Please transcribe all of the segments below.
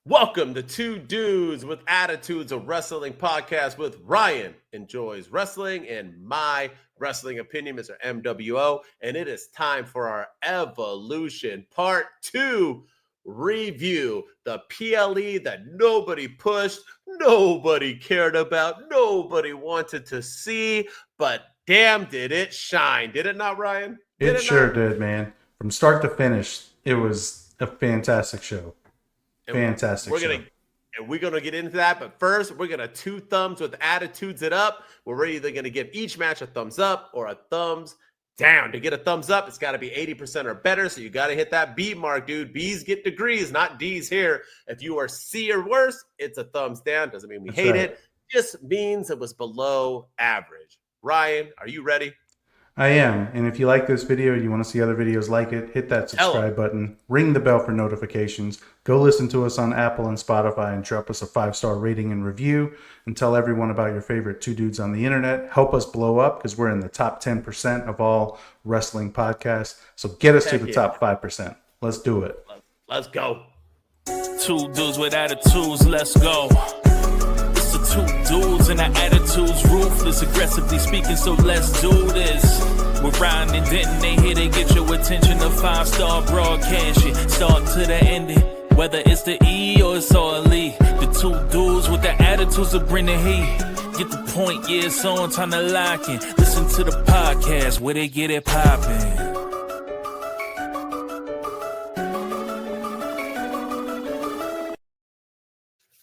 Welcome to Two Dudes with Attitudes, a wrestling podcast with Ryan enjoys wrestling and my wrestling opinion, Mr. MWO. And it is time for our Evolution Part 2 review. The PLE that nobody pushed, nobody cared about, nobody wanted to see, but damn, did it shine. Did it not, Ryan? It sure did, man. From start to finish, it was a fantastic show. Fantastic show. We're gonna get into that, but first we're gonna two thumbs with attitudes it up. We're either gonna give each match a thumbs up or a thumbs down. To get a thumbs up, it's got to be 80% or better, so you got to hit that B mark, dude. B's get degrees, not D's here. If you are C or worse, it's a thumbs down. Doesn't mean we hate it. Just means it was below average. Ryan, are you ready? I am. And if you like this video, you want to see other videos like it, hit that subscribe button, ring the bell for notifications, go listen to us on Apple and Spotify and drop us a 5-star rating and review, and tell everyone about your favorite two dudes on the internet. Help us blow up because we're in the top 10% of all wrestling podcasts. So get us to the top 5%. Let's do it. Let's go. Two dudes with attitudes, let's go. Two dudes and our attitudes ruthless, aggressively speaking, so let's do this. We're Ryan and Denton, they here to get your attention. A 5-star broadcast, shit, start to the ending. Whether it's the E or it's all E, the two dudes with the attitudes that bring the heat. Get the point, yeah, it's on, time to lock in. Listen to the podcast where they get it poppin'.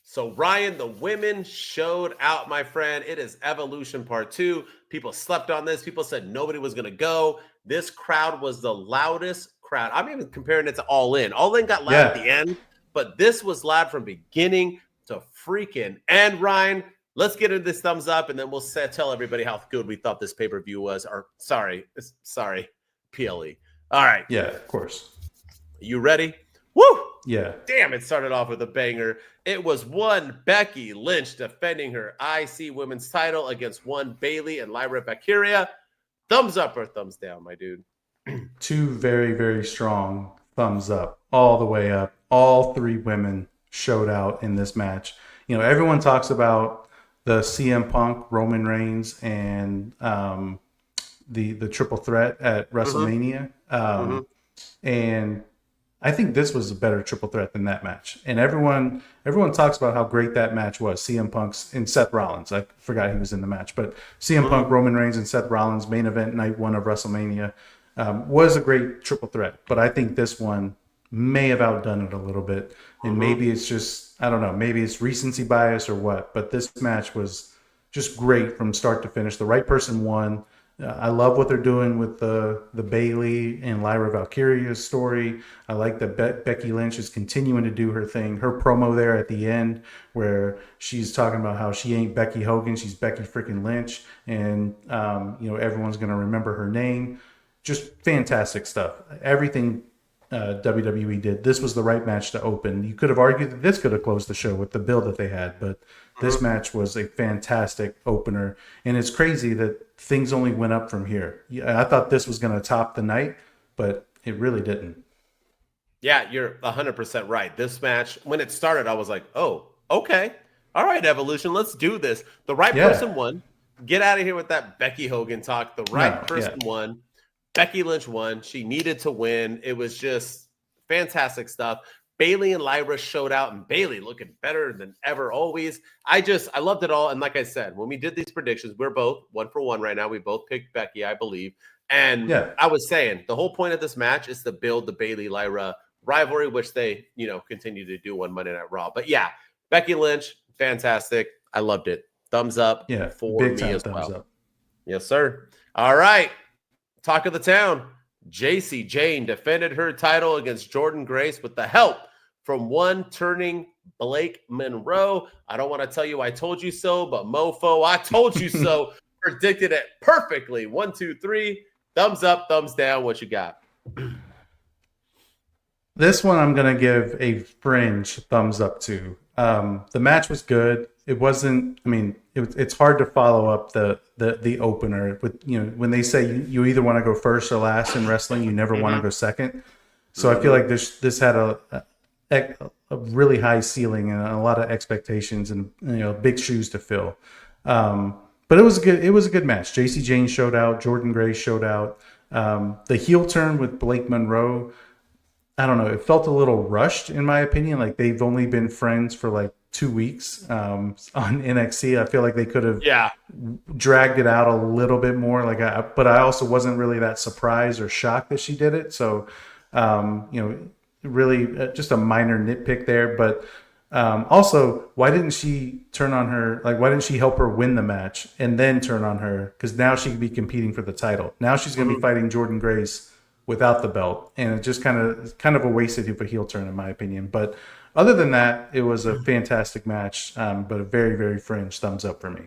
So, Ryan, the women showed out, my friend. It is Evolution Part 2. People slept on this. People said nobody was going to go. This crowd was the loudest crowd. I'm even comparing it to All In. All In got loud at the end, but this was loud from beginning to freaking end, Ryan. Let's get into this thumbs up, and then we'll tell everybody how good we thought this pay-per-view was. Or, sorry, PLE. All right. Yeah, of course. You ready? Woo! Yeah. Damn, it started off with a banger. It was one Becky Lynch defending her IC women's title against one Bayley and Lyra Valkyria. Thumbs up or thumbs down, my dude? Two very, very strong thumbs up, all the way up. All three women showed out in this match. You know, everyone talks about the CM Punk, Roman Reigns, and the triple threat at WrestleMania. And I think this was a better triple threat than that match. And everyone talks about how great that match was. CM Punk's and Seth Rollins. I forgot he was in the match. But CM Punk, Roman Reigns, and Seth Rollins, main event night 1 of WrestleMania, was a great triple threat. But I think this one may have outdone it a little bit. And maybe it's just, I don't know, maybe it's recency bias or what. But this match was just great from start to finish. The right person won. I love what they're doing with the Bayley and Lyra Valkyria story. I like that Becky Lynch is continuing to do her thing. Her promo there at the end where she's talking about how she ain't Becky Hogan, she's Becky freaking Lynch. And, everyone's going to remember her name. Just fantastic stuff. Everything WWE did. This was the right match to open. You could have argued that this could have closed the show with the build that they had, but this match was a fantastic opener. And it's crazy that things only went up from here. I thought this was going to top the night, but it really didn't. Yeah, you're 100% right. This match, when it started, I was like, oh, okay. All right, Evolution, let's do this. The right person won. Get out of here with that Becky Hogan talk. The right person won. Becky Lynch won. She needed to win. It was just fantastic stuff. Bayley and Lyra showed out, and Bayley looking better than ever, always. I loved it all. And like I said, when we did these predictions, we're both 1 for 1 right now. We both picked Becky, I believe. And I was saying the whole point of this match is to build the Bayley-Lyra rivalry, which they, continue to do on Monday Night Raw. But yeah, Becky Lynch, fantastic. I loved it. Thumbs up for me as well. Up. Yes, sir. All right. Talk of the town. Jacy, Jayne defended her title against Jordynne Grace with the help from one turning Blake Monroe. I don't want to tell you I told you so, but mofo, I told you so. Predicted it perfectly. 1, 2, 3. Thumbs up, thumbs down. What you got? This one I'm going to give a fringe thumbs up to. The match was good. It wasn't, it's hard to follow up the opener with, when they say you either want to go first or last in wrestling, you never want to go second. So I feel like this had a a really high ceiling and a lot of expectations and big shoes to fill. But it was a good match. Jacy Jayne showed out. Jordynne Grace showed out. The heel turn with Blake Monroe, I don't know. It felt a little rushed in my opinion. Like they've only been friends for like 2 weeks on NXT. I feel like they could have dragged it out a little bit more. But I also wasn't really that surprised or shocked that she did it. So, really just a minor nitpick there. But also, why didn't she turn on her? Like, why didn't she help her win the match and then turn on her? Because now she could be competing for the title. Now she's going to be fighting Jordynne Grace without the belt, and it just kind of a wasted of a heel turn in my opinion. But other than that, it was a fantastic match, but a very, very fringe thumbs up for me.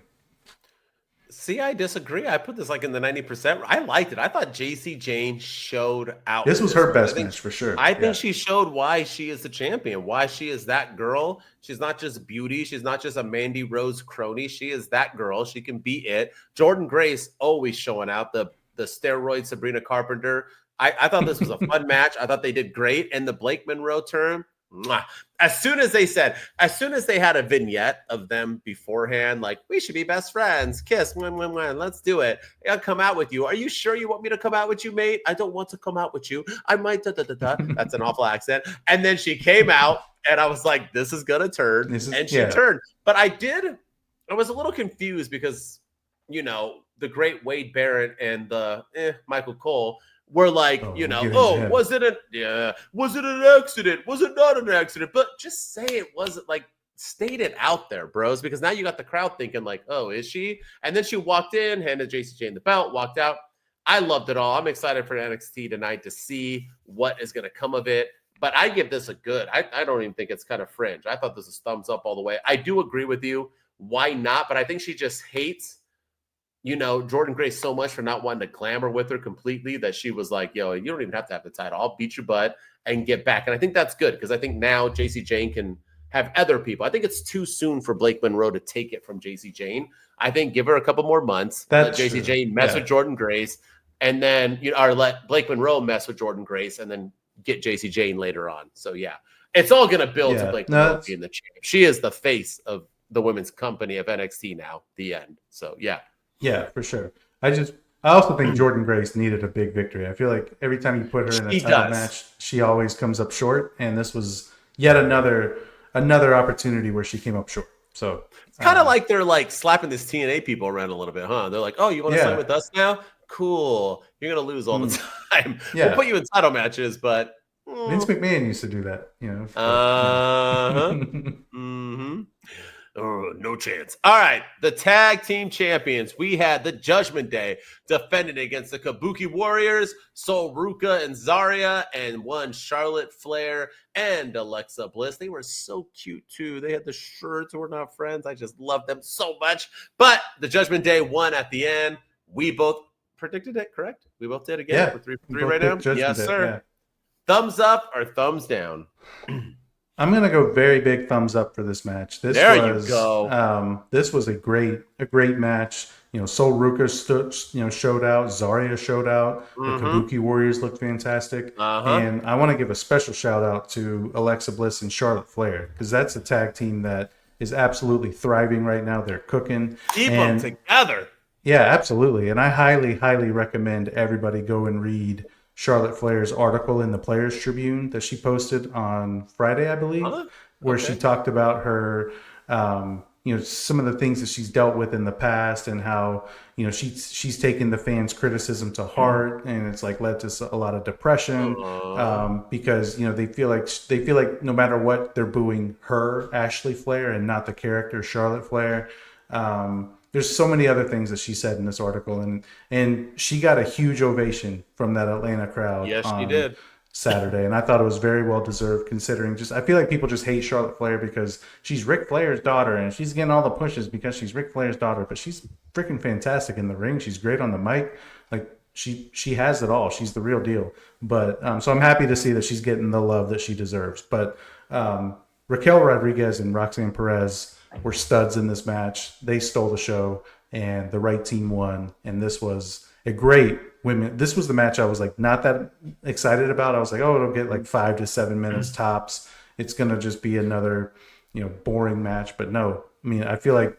See, I disagree. I put this like in the 90%. I liked it. I thought Jacy Jayne showed out. This was her best match for sure. I think she showed why she is the champion, why she is that girl. She's not just beauty. She's not just a Mandy Rose crony. She is that girl. She can be it. Jordynne Grace always showing out. The steroid Sabrina Carpenter. I thought this was a fun match. I thought they did great. And the Blake Monroe turn, as soon as they had a vignette of them beforehand, like, we should be best friends, kiss, when, let's do it. I'll come out with you. Are you sure you want me to come out with you, mate? I don't want to come out with you. I might, That's an awful accent. And then she came out, and I was like, this is going to turn. And she turned. But I was a little confused because, the great Wade Barrett and the Michael Cole were like, was it an accident? Was it not an accident? But just say it wasn't, like, state it out there, bros, because now you got the crowd thinking like, oh, is she? And then she walked in, handed Jacy Jayne the belt, walked out. I loved it all. I'm excited for NXT tonight to see what is going to come of it. But I give this a good. I don't even think it's kind of fringe. I thought this was thumbs up all the way. I do agree with you. Why not? But I think she just hates Jordynne Grace so much for not wanting to glamour with her completely that she was like, yo, you don't even have to have the title. I'll beat your butt and get back. And I think that's good because I think now Jacy Jayne can have other people. I think it's too soon for Blake Monroe to take it from Jacy Jayne. I think give her a couple more months. Let Jacy Jayne mess with Jordynne Grace and then, or let Blake Monroe mess with Jordynne Grace and then get Jacy Jayne later on. So, yeah, it's all going to build to Blake Monroe being the champ. She is the face of the women's company of NXT now, the end. So, yeah. Yeah, for sure. I also think Jordynne Grace needed a big victory. I feel like every time you put her in a title match, she always comes up short, and this was yet another opportunity where she came up short. So it's kind of like they're like slapping this TNA people around a little bit, huh? They're like, "Oh, you want to sign with us now? Cool. You're gonna lose all the time. We'll put you in title matches, but." Vince McMahon used to do that, Mm-hmm. Oh, no chance. All right, the tag team champions. We had the Judgment Day defending against the Kabuki Warriors, Ruca and Zaria, and one Charlotte Flair and Alexa Bliss. They were so cute, too. They had the shirts. We're not friends. I just love them so much. But the Judgment Day won at the end. We both predicted it, correct? We both did again. We're 3 for 3 right now. Yes, sir. Yeah. Thumbs up or thumbs down? I'm gonna go very big thumbs up for this match. You go. This was a great match. Ruca showed out. Zaria showed out. The Kabuki Warriors looked fantastic. And I want to give a special shout out to Alexa Bliss and Charlotte Flair because that's a tag team that is absolutely thriving right now. They're cooking. Keep them together. Yeah, absolutely. And I highly, highly recommend everybody go and read Charlotte Flair's article in the Players Tribune that she posted on Friday, I believe, where she talked about her, some of the things that she's dealt with in the past and how, she's taken the fans' criticism to heart and it's like led to a lot of depression because, they feel like no matter what, they're booing her, Ashley Flair, and not the character Charlotte Flair. There's so many other things that she said in this article, and she got a huge ovation from that Atlanta crowd. Yes, she did. Saturday, and I thought it was very well deserved considering I feel like people just hate Charlotte Flair because she's Ric Flair's daughter and she's getting all the pushes because she's Ric Flair's daughter, but she's freaking fantastic in the ring. She's great on the mic. Like she has it all. She's the real deal. But so I'm happy to see that she's getting the love that she deserves. But Raquel Rodriguez and Roxanne Perez were studs in this match. They stole the show and the right team won. And this was a great women. This was the match I was like not that excited about. I was like, oh, it'll get like 5 to 7 minutes tops. it's going to just be another, boring match. But no, I mean, I feel like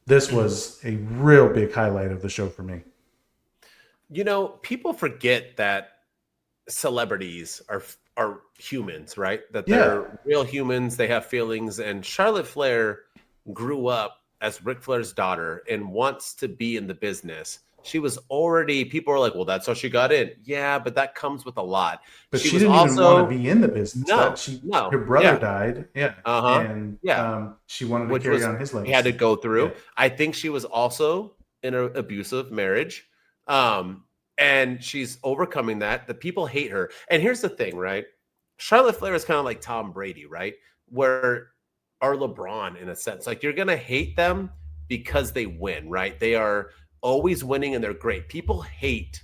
this was a real big highlight of the show for me. People forget that celebrities are humans, right? That they're real humans. They have feelings. And Charlotte Flair grew up as Ric Flair's daughter and wants to be in the business. She was already, people are like, well, that's how she got in. Yeah, but that comes with a lot. But she didn't even want to be in the business. No. Her brother died. Yeah. And she wanted to carry on his legacy. He had to go through. Yeah. I think she was also in an abusive marriage. And she's overcoming that. The people hate her. And here's the thing, right? Charlotte Flair is kind of like Tom Brady, right? Or LeBron in a sense. Like, you're going to hate them because they win, right? They are always winning and they're great. People hate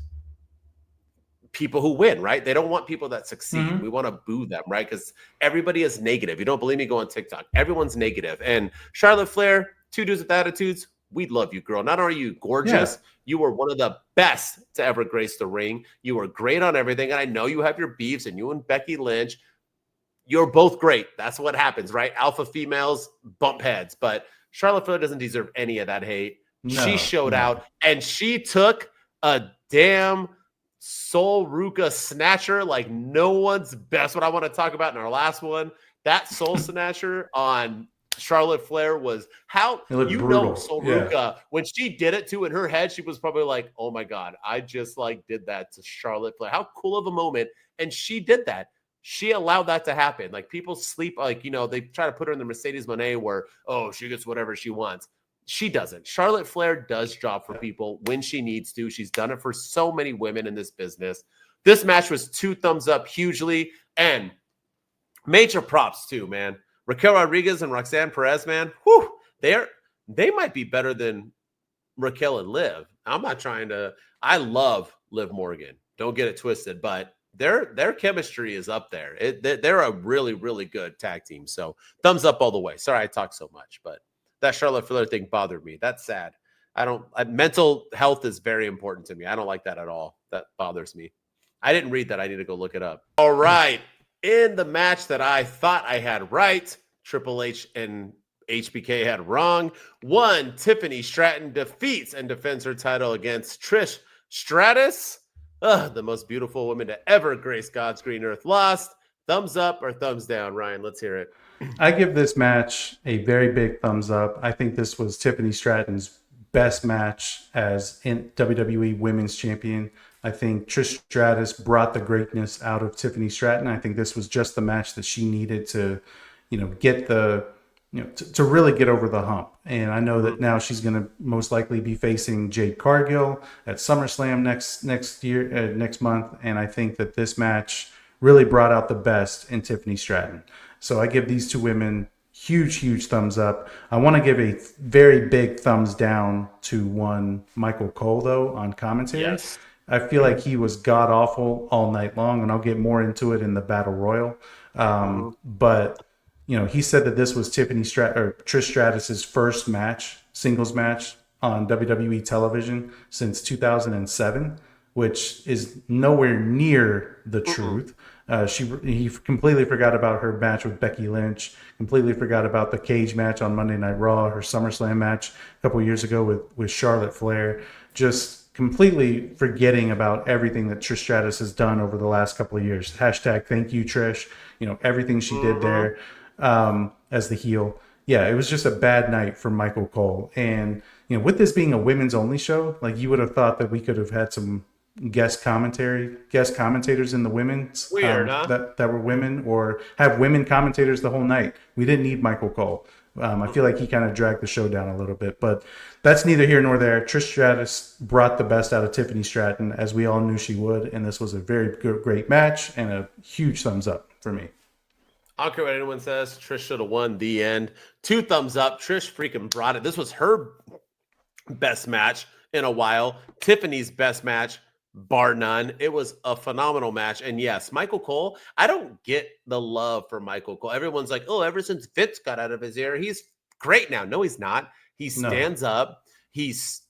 people who win, right? They don't want people that succeed. Mm-hmm. We want to boo them, right? Because everybody is negative. You don't believe me? Go on TikTok. Everyone's negative. And Charlotte Flair, 2 dudes with attitudes, we love you, girl. Not only are you gorgeous, you were one of the best to ever grace the ring. You were great on everything. And I know you have your beefs, and you and Becky Lynch, you're both great. That's what happens, right? Alpha females bump heads. But Charlotte Flair doesn't deserve any of that hate. No, she showed out, and she took a damn soul Ruca snatcher like no one's best. What I want to talk about in our last one, that soul snatcher on Charlotte Flair was how Soul Ruca, when she did it too in her head, she was probably like, oh my God, I just did that to Charlotte Flair. How cool of a moment. And she did that. She allowed that to happen. Like, people sleep, they try to put her in the Mercedes Moné where, oh, she gets whatever she wants. She doesn't. Charlotte Flair does job for people when she needs to. She's done it for so many women in this business. This match was 2 thumbs up hugely, and major props too, man. Raquel Rodriguez and Roxanne Perez, man, they might be better than Raquel and Liv. I'm not trying to. I love Liv Morgan. Don't get it twisted, but their chemistry is up there. They're a really, really good tag team. So thumbs up all the way. Sorry I talk so much, but that Charlotte Flair thing bothered me. That's sad. Mental health is very important to me. I don't like that at all. That bothers me. I didn't read that. I need to go look it up. All right. In the match that I thought I had right, Triple H and HBK had wrong. Tiffany Stratton defeats and defends her title against Trish Stratus. The most beautiful woman to ever grace God's green earth, lost. Thumbs up or thumbs down, Ryan? Let's hear it. I give this match a very big thumbs up. I think this was Tiffany Stratton's best match as WWE Women's Champion. I think Trish Stratus brought the greatness out of Tiffany Stratton. I think this was just the match that she needed to, get to really get over the hump. And I know that now she's going to most likely be facing Jade Cargill at SummerSlam next month. And I think that this match really brought out the best in Tiffany Stratton. So I give these 2 women huge thumbs up. I want to give a very big thumbs down to one Michael Cole, though, on commentary. Yes. I feel like he was god-awful all night long, and I'll get more into it in the Battle Royal. But, he said that this was Trish Stratus's first singles match on WWE television since 2007, which is nowhere near the truth. He completely forgot about her match with Becky Lynch, completely forgot about the cage match on Monday Night Raw, her SummerSlam match a couple years ago with Charlotte Flair, just completely forgetting about everything that Trish Stratus has done over the last couple of years. # thank you, Trish. Everything she did there as the heel. Yeah, it was just a bad night for Michael Cole. And, with this being a women's only show, you would have thought that we could have had some guest commentators in the women's that were women, or have women commentators the whole night. We didn't need Michael Cole. I feel like he kind of dragged the show down a little bit, but that's neither here nor there. Trish Stratus brought the best out of Tiffany Stratton, as we all knew she would, and this was a very great match and a huge thumbs up for me. I don't care what anyone says. Trish should have won. The end. 2 thumbs up. Trish freaking brought it. This was her best match in a while. Tiffany's best match, bar none. It was a phenomenal match. And yes, Michael Cole, I don't get the love for Michael Cole. Everyone's like, oh, ever since Vince got out of his ear, he's great now. No, he's not. He stands up. He's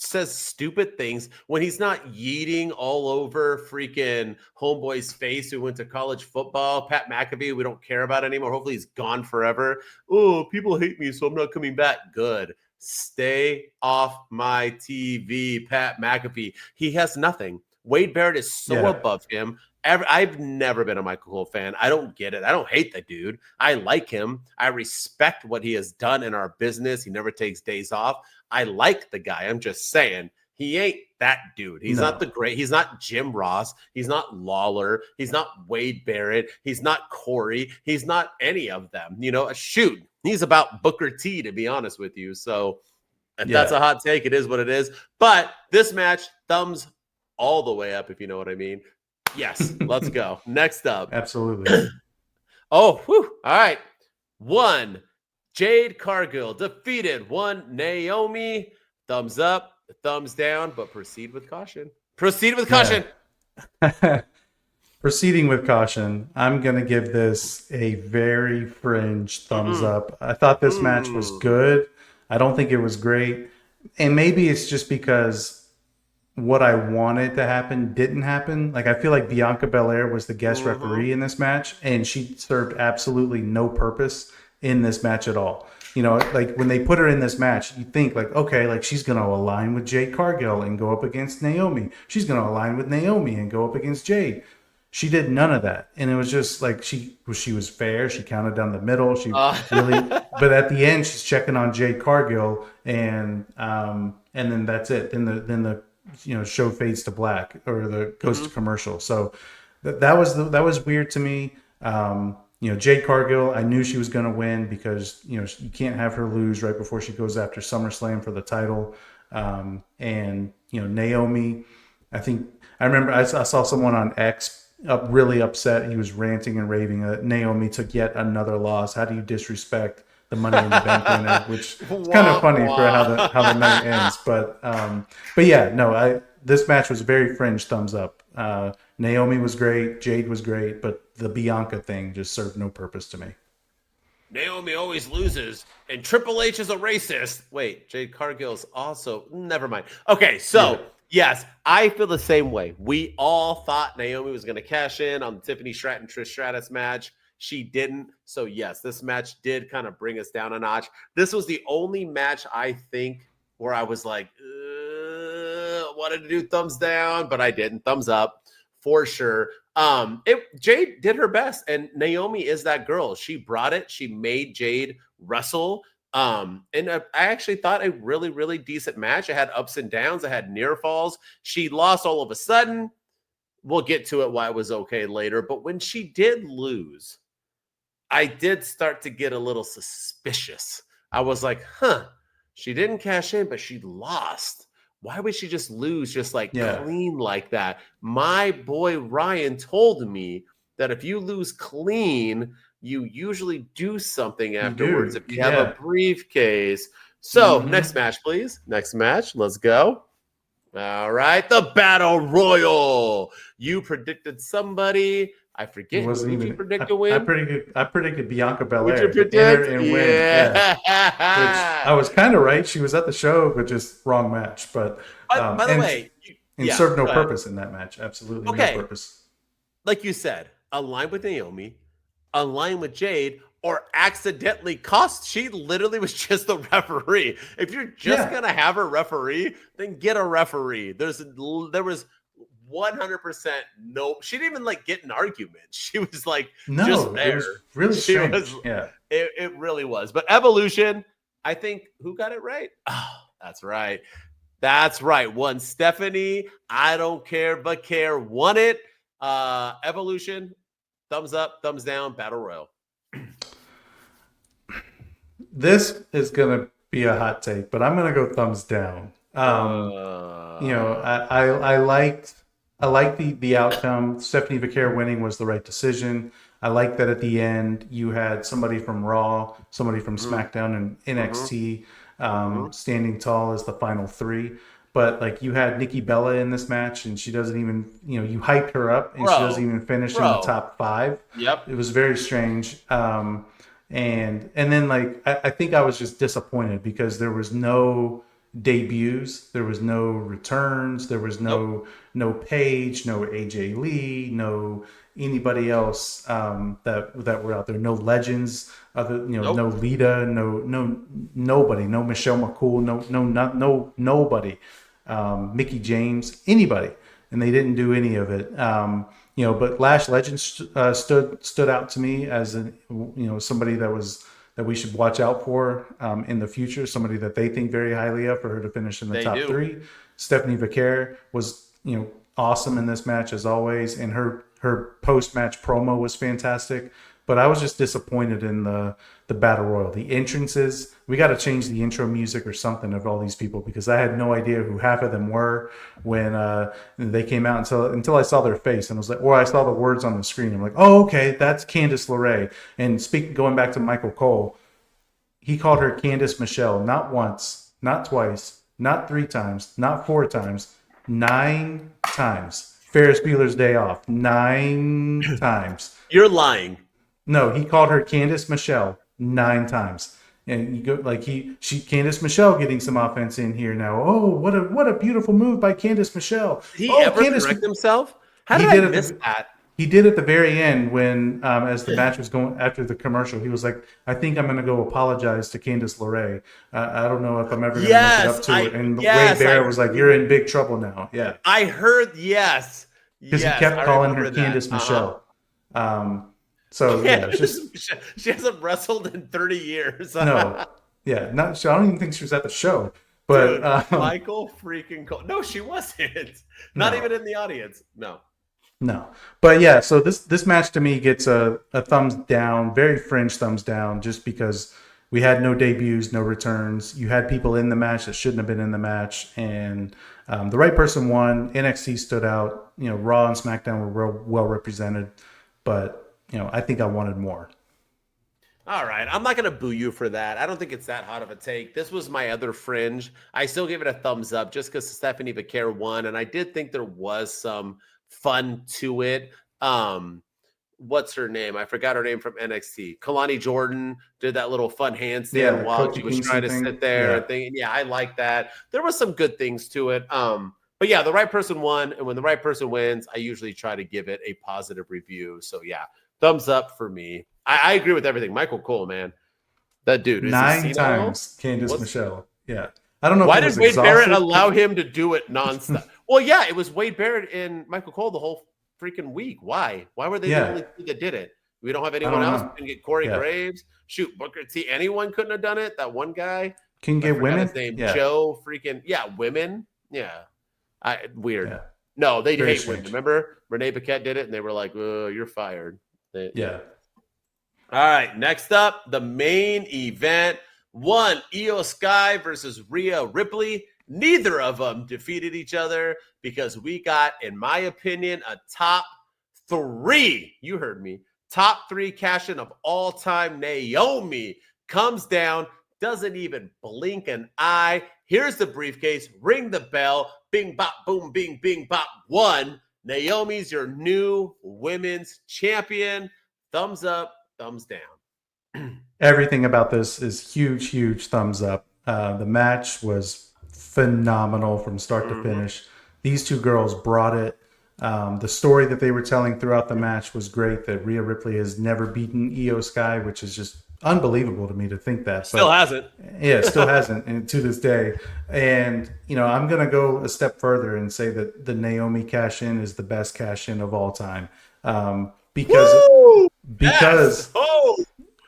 says stupid things, when he's not yeeting all over freaking homeboy's face who went to college football, Pat McAfee, we don't care about anymore. Hopefully he's gone forever. Oh, people hate me, so I'm not coming back. Good. Stay off my TV, Pat McAfee. He has nothing. Wade Barrett is so above him. I've never been a Michael Cole fan. I don't get it. I don't hate the dude. I like him. I respect what he has done in our business. He never takes days off. I like the guy. I'm just saying he ain't that dude. He's not the great. He's not Jim Ross. He's not Lawler. He's not Wade Barrett. He's not Corey. He's not any of them. Shoot. He's about Booker T, to be honest with you. So if that's a hot take, it is what it is. But this match, thumbs all the way up, if you know what I mean. Yes, let's go. Next up. Absolutely. All right. 1, Jade Cargill defeated 1, Naomi. Thumbs up, thumbs down, but proceed with caution. Proceed with caution. Proceeding with caution, I'm going to give this a very fringe thumbs up. I thought this match was good. I don't think it was great. And maybe it's just because what I wanted to happen didn't happen. Like, I feel like Bianca Belair was the guest referee in this match, and she served absolutely no purpose in this match at all. Like when they put her in this match, you think like, okay, like she's going to align with Jade Cargill and go up against Naomi. She's going to align with Naomi and go up against Jade. She did none of that. And it was just like, she was fair. She counted down the middle. She really, but at the end, she's checking on Jade Cargill, and then that's it. Then the show fades to black, or goes to commercial. So that was weird to me. Jade Cargill, I knew she was going to win because, you can't have her lose right before she goes after SummerSlam for the title. And Naomi, I remember I saw someone on X really upset. He was ranting and raving that Naomi took yet another loss. How do you disrespect the Money in the Bank winner? Which is kind of funny for how the night ends. But yeah, no, this match was very fringe thumbs up. Naomi was great, Jade was great, but the Bianca thing just served no purpose to me. Naomi always loses, and Triple H is a racist. Wait, Jade Cargill's also... Never mind. Okay, so, yes, I feel the same way. We all thought Naomi was going to cash in on the Tiffany Stratton Trish Stratus match. She didn't. So, yes, this match did kind of bring us down a notch. This was the only match, I think, where I was like, wanted to do thumbs down, but I didn't. Thumbs up, for sure. Jade did her best, and Naomi is that girl. She brought it. She made Jade wrestle. And I actually thought a really, really decent match. It had ups and downs. It had near falls. She lost all of a sudden. We'll get to it why it was okay later. But when she did lose, I did start to get a little suspicious. I was like, she didn't cash in, but she lost. Why would she just lose clean like that? My boy Ryan told me that if you lose clean, you usually do something afterwards if you have a briefcase. So next match, please. Next match. Let's go. All right. The Battle Royal. You predicted somebody. I forget. Who did you predict to win? I predicted Bianca Belair to enter and win. Yeah. Which I was kind of right. She was at the show, but just wrong match. But by the way, served no purpose in that match. Absolutely no purpose. Like you said, align with Naomi, align with Jade, or accidentally cost. She literally was just the referee. If you're just gonna have a referee, then get a referee. There was 100% no. She didn't even get an argument. She was just there. It was really strange. It really was. But Evolution, I think, who got it right? Oh, that's right. That's right. One Stephanie. I don't care but care. Won it. Evolution. Thumbs up. Thumbs down. Battle Royal. This is gonna be a hot take, but I'm gonna go thumbs down. I liked the outcome. Stephanie Vaquer winning was the right decision. I like that at the end you had somebody from Raw, somebody from SmackDown, and NXT standing tall as the final three. But you had Nikki Bella in this match, and she doesn't even, you hyped her up, and she doesn't even finish in the top 5. Yep, it was very strange. And then I think I was just disappointed because there was no debuts. There was no returns. There was no Paige, no AJ Lee, no anybody else that were out there. No legends. No Lita. Nobody. No Michelle McCool. Nobody. Mickey James. Anybody. And they didn't do any of it. But Lash Legend stood out to me as somebody that we should watch out for in the future. Somebody that they think very highly of, for her to finish in the top 3. Stephanie Vaquer was awesome in this match as always, and her post match promo was fantastic. But I was just disappointed in the battle royal. The entrances, we got to change the intro music or something of all these people, because I had no idea who half of them were when they came out until I saw their face, and I was like, or I saw the words on the screen. I'm like, oh, okay, that's Candice LeRae. And going back to Michael Cole, he called her Candice Michelle, not once, not twice, not 3 times, not 4 times, 9 times. Ferris Bueller's Day Off, 9 times. You're lying. No, he called her Candice Michelle 9 times. And you go Candice Michelle getting some offense in here now. Oh, what a beautiful move by Candice Michelle. Did he ever correct himself? How did I miss that? He did at the very end when, as the match was going after the commercial, he was like, "I think I'm going to go apologize to Candice LeRae. I don't know if I'm ever going to make it up to her." And Wade Barrett was like, "You're in big trouble now." Yeah, I heard because he kept calling her Candice Michelle. So yeah, she hasn't wrestled in 30 years. No, yeah, I don't even think she was at the show. But dude, Michael freaking Cole. No, she wasn't. Not even in the audience. No. But yeah, so this match to me gets a thumbs down, very fringe thumbs down, just because we had no debuts, no returns. You had people in the match that shouldn't have been in the match, and the right person won. NXT stood out. Raw and SmackDown were well represented, but I think I wanted more. All right. I'm not going to boo you for that. I don't think it's that hot of a take. This was my other fringe. I still give it a thumbs up just because Stephanie Vaquer won, and I did think there was some fun to it. What's her name? I forgot her name from NXT. Kalani Jordynne did that little fun handstand while she was trying to sit there. Yeah, I like that. There was some good things to it. But yeah, the right person won, and when the right person wins, I usually try to give it a positive review. So yeah, thumbs up for me. I agree with everything. Michael Cole, man, that dude. 9 times, Candice Michelle. Yeah, I don't know. Why did Wade Barrett allow him to do it nonstop? Well, yeah, it was Wade Barrett and Michael Cole the whole freaking week. Why? Why were they the only two that did it? We don't have anyone else. We can get Corey Graves. Shoot, Booker T. Anyone couldn't have done it. That one guy. Can get women. His name Joe. Freaking women. Yeah. Weird. Yeah. No, they hate women. Remember, Renee Paquette did it, and they were like, "You're fired." Yeah. All right. Next up, the main event: Io Sky versus Rhea Ripley. Neither of them defeated each other because we got, in my opinion, a top 3. You heard me. Top 3 cash-in of all time. Naomi comes down, doesn't even blink an eye. Here's the briefcase. Ring the bell. Bing, bop, boom, bing, bing, bop. 1. Naomi's your new women's champion. Thumbs up, thumbs down. Everything about this is huge thumbs up. The match was phenomenal from start to finish. These two girls brought it. The story that they were telling throughout the match was great, that Rhea Ripley has never beaten Io Sky, which is just unbelievable to me to think that. Still hasn't. Yeah, still hasn't, and to this day. And, I'm going to go a step further and say that the Naomi cash-in is the best cash-in of all time. Because of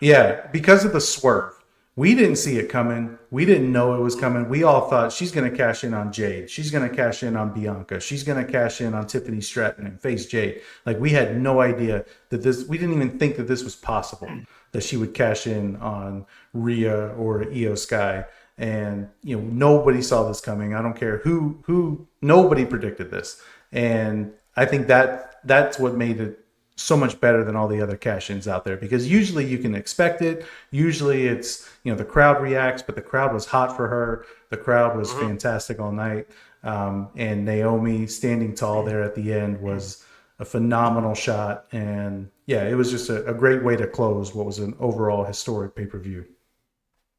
the swerve. We didn't see it coming. We didn't know it was coming. We all thought she's going to cash in on Jade. She's going to cash in on Bianca. She's going to cash in on Tiffany Stratton and face Jade. Like, we had no idea that we didn't even think that this was possible, that she would cash in on Rhea or Io Sky. And, nobody saw this coming. I don't care who, nobody predicted this. And I think that's what made it so much better than all the other cash-ins out there, because usually you can expect it. Usually it's, the crowd reacts, but the crowd was hot for her. The crowd was fantastic all night. And Naomi standing tall there at the end was a phenomenal shot. And yeah, it was just a great way to close what was an overall historic pay-per-view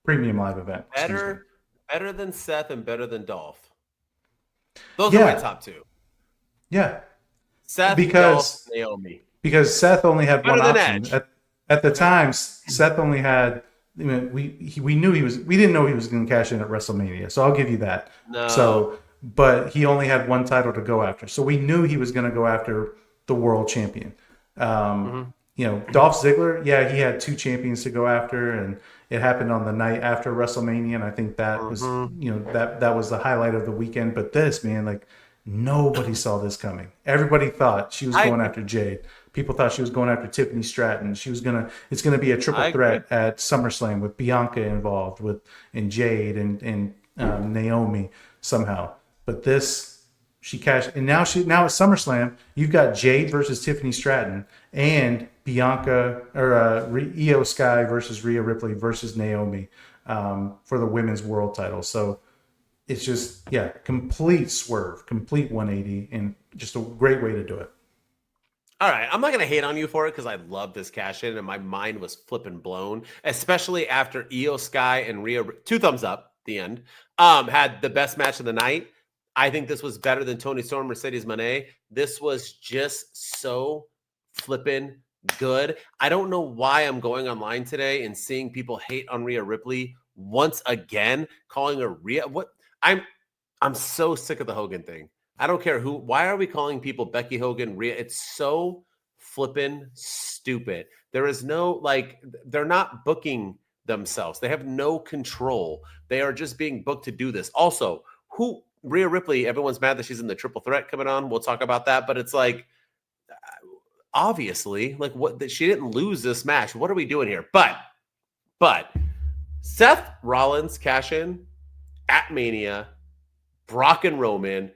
premium live event. Better than Seth and better than Dolph. Those are my top two. Yeah. Seth, Dolph, Naomi. Because Seth only had better one option. At the time, Seth only had. I mean, we knew we didn't know he was going to cash in at WrestleMania, so I'll give you that. No. So, but he only had one title to go after, so we knew he was going to go after the world champion. You know, Dolph Ziggler, he had two champions to go after, and it happened on the night after WrestleMania, and I think that was, that was the highlight of the weekend. But this, man, like, nobody saw this coming. Everybody thought she was going after Jade. People thought she was going after Tiffany Stratton. It's gonna be a triple threat at SummerSlam with Bianca involved, and Jade and Naomi somehow. But this, she cashed, and now at SummerSlam, you've got Jade versus Tiffany Stratton and Bianca or Io Sky versus Rhea Ripley versus Naomi for the women's world title. So it's just complete swerve, complete 180, and just a great way to do it. All right, I'm not going to hate on you for it because I love this cash in and my mind was flipping blown, especially after Io Sky and Rhea, 2 thumbs up, the end, had the best match of the night. I think this was better than Toni Storm, Mercedes Moné. This was just so flipping good. I don't know why I'm going online today and seeing people hate on Rhea Ripley once again, calling her Rhea. What? I'm so sick of the Hogan thing. I don't care why are we calling people Becky Hogan, Rhea? It's so flippin' stupid. There is no, they're not booking themselves. They have no control. They are just being booked to do this. Also, Rhea Ripley, everyone's mad that she's in the triple threat coming on. We'll talk about that, but it's like, obviously, what, she didn't lose this match. What are we doing here? But Seth Rollins cash in at Mania, Brock and Roman,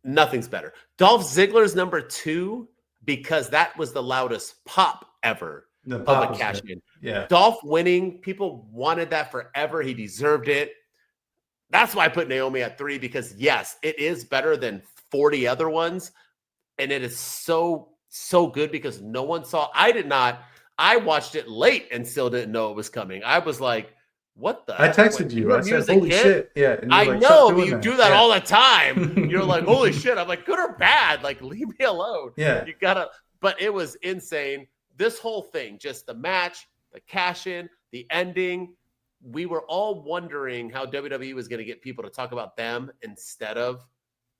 nothing's better. Dolph Ziggler's number 2 because that was the loudest pop ever of a cash in. Yeah. Dolph winning, people wanted that forever. He deserved it. That's why I put Naomi at 3 because yes, it is better than 40 other ones, and it is so good because no one saw. I watched it late and still didn't know it was coming. I was like, what the? I texted you. I said, holy shit. Yeah. And I know, but you do that all the time. You're like, holy shit. I'm like, good or bad? Like, leave me alone. Yeah. You gotta, but it was insane. This whole thing, just the match, the cash in, the ending. We were all wondering how WWE was going to get people to talk about them instead of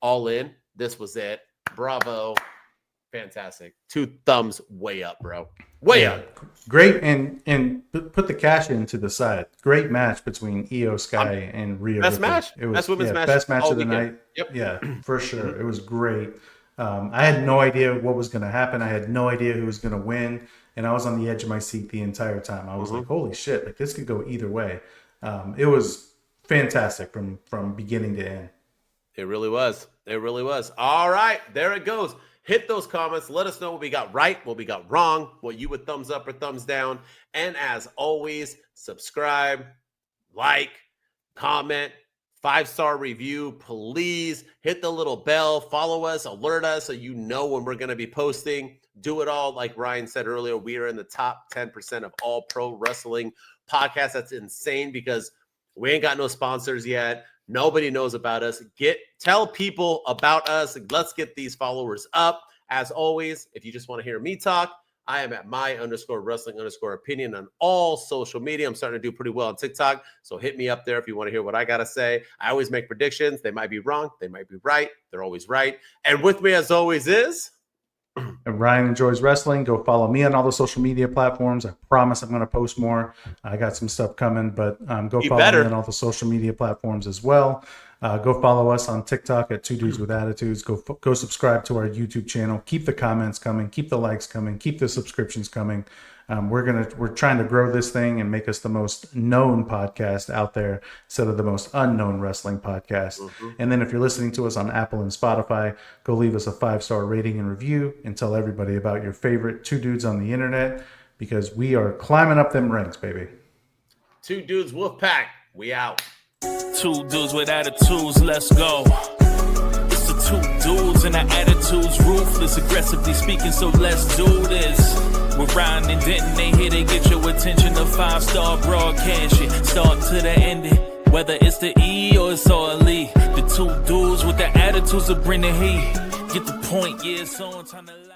All In. This was it. Bravo. Fantastic. 2 thumbs way up, bro. Way up. Great. And put the cash into the side. Great match between Io Sky and Rhea. Best Ripley. match. It was best women's match. Best match of the weekend. night. Yep. Yeah, for sure. It was great. I had no idea what was going to happen. I had no idea who was going to win. And I was on the edge of my seat the entire time. I was like, holy shit, like this could go either way. It was fantastic from beginning to end. It really was. It really was. All right, there it goes. Hit those comments. Let us know what we got right, what we got wrong, what you would thumbs up or thumbs down. And as always, subscribe, like, comment, 5-star review. Please hit the little bell. Follow us, alert us so you know when we're going to be posting. Do it all. Like Ryan said earlier, we are in the top 10% of all pro wrestling podcasts. That's insane because we ain't got no sponsors yet. Nobody knows about us. Tell people about us. Let's get these followers up. As always, if you just want to hear me talk, I am at my_wrestling_opinion on all social media. I'm starting to do pretty well on TikTok. So hit me up there if you want to hear what I got to say. I always make predictions. They might be wrong. They might be right. They're always right. And with me as always is... If Ryan enjoys wrestling, go follow me on all the social media platforms. I promise I'm going to post more. I got some stuff coming, but go follow me on all the social media platforms as well. Go follow us on TikTok at 2 Dudes with Attitudes. Go subscribe to our YouTube channel. Keep the comments coming. Keep the likes coming. Keep the subscriptions coming. We're trying to grow this thing and make us the most known podcast out there instead of the most unknown wrestling podcast. And then if you're listening to us on Apple and Spotify, go leave us a 5-star rating and review and tell everybody about your favorite 2 dudes on the internet because we are climbing up them ranks, baby. 2 Dudes Wolfpack. We out. 2 dudes with attitudes. Let's go. It's the 2 dudes and our attitudes ruthless, aggressively speaking. So let's do this. We're Ryan and Denton, they here to get your attention. A 5-star broadcast shit, start to the ending. Whether it's the E or it's all elite, the two dudes with the attitudes that bring the heat. Get the point, yeah, it's on time to